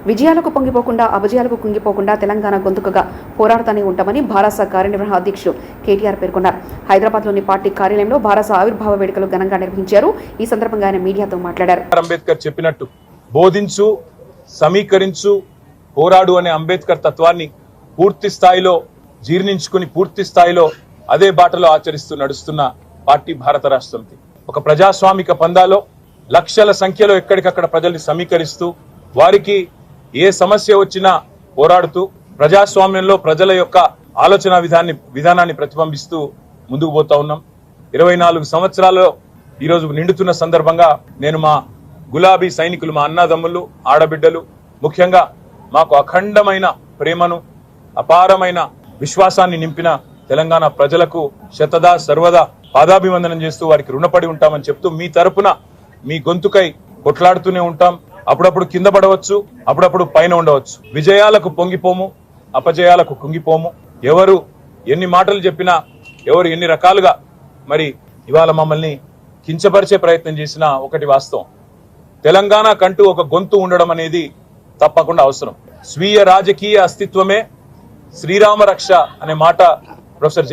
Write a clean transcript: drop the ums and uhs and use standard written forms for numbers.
విజయాలకు పొంగిపోకుండా అపజయాలకు కుంగిపోకుండా తెలంగాణ గొంతుకగా పోరాడుతూనే ఉంటామని భారస కార్యనిర్వహణ అధ్యక్షుడు కేటీఆర్ పేర్కొన్నారు. హైదరాబాద్లోని పార్టీ కార్యాలయంలో భారస ఆవిర్భావ వేడుకలు ఘనంగా నిర్వహించారు. ఈ సందర్భంగా ఆయన మీడియాతో మాట్లాడారు. అంబేద్కర్ చెప్పినట్టు బోధించు, సమీకరించు, పోరాడు అనే అంబేద్కర్ తత్వాన్ని పూర్తి స్థాయిలో జీర్ణించుకుని పూర్తి స్థాయిలో అదే బాటలో ఆచరిస్తూ నడుస్తున్న పార్టీ భారత రాష్ట్ర సమితి. ఒక ప్రజాస్వామిక పందాలో లక్షల సంఖ్యలో ఎక్కడికక్కడ ప్రజల్ని సమీకరిస్తూ వారికి ఏ సమస్య వచ్చినా పోరాడుతూ ప్రజాస్వామ్యంలో ప్రజల యొక్క ఆలోచన విధానాన్ని ప్రతిబింబిస్తూ ముందుకు పోతా ఉన్నాం. 24 సంవత్సరాలలో ఈరోజు నిండుతున్న సందర్భంగా నేను మా గులాబీ సైనికులు, మా అన్నదమ్ములు, ఆడబిడ్డలు, ముఖ్యంగా మాకు అఖండమైన ప్రేమను, అపారమైన విశ్వాసాన్ని నింపిన తెలంగాణ ప్రజలకు శతదా సర్వదా పాదాభివందనం చేస్తూ వారికి రుణపడి ఉంటామని చెప్తూ మీ తరపున మీ గొంతుకై కొట్లాడుతూనే ఉంటాం. అప్పుడప్పుడు కింద పడవచ్చు, అప్పుడప్పుడు పైన ఉండవచ్చు. విజయాలకు పొంగిపోము, అపజయాలకు కుంగిపోము. ఎవరు ఎన్ని మాటలు చెప్పినా, ఎవరు ఎన్ని రకాలుగా మరి ఇవాళ మమ్మల్ని కించపరిచే ప్రయత్నం చేసినా ఒకటి వాస్తవం, తెలంగాణ కంటూ ఒక గొంతు ఉండడం అనేది తప్పకుండా అవసరం. స్వీయ రాజకీయ అస్తిత్వమే శ్రీరామ రక్ష అనే మాట ప్రొఫెసర్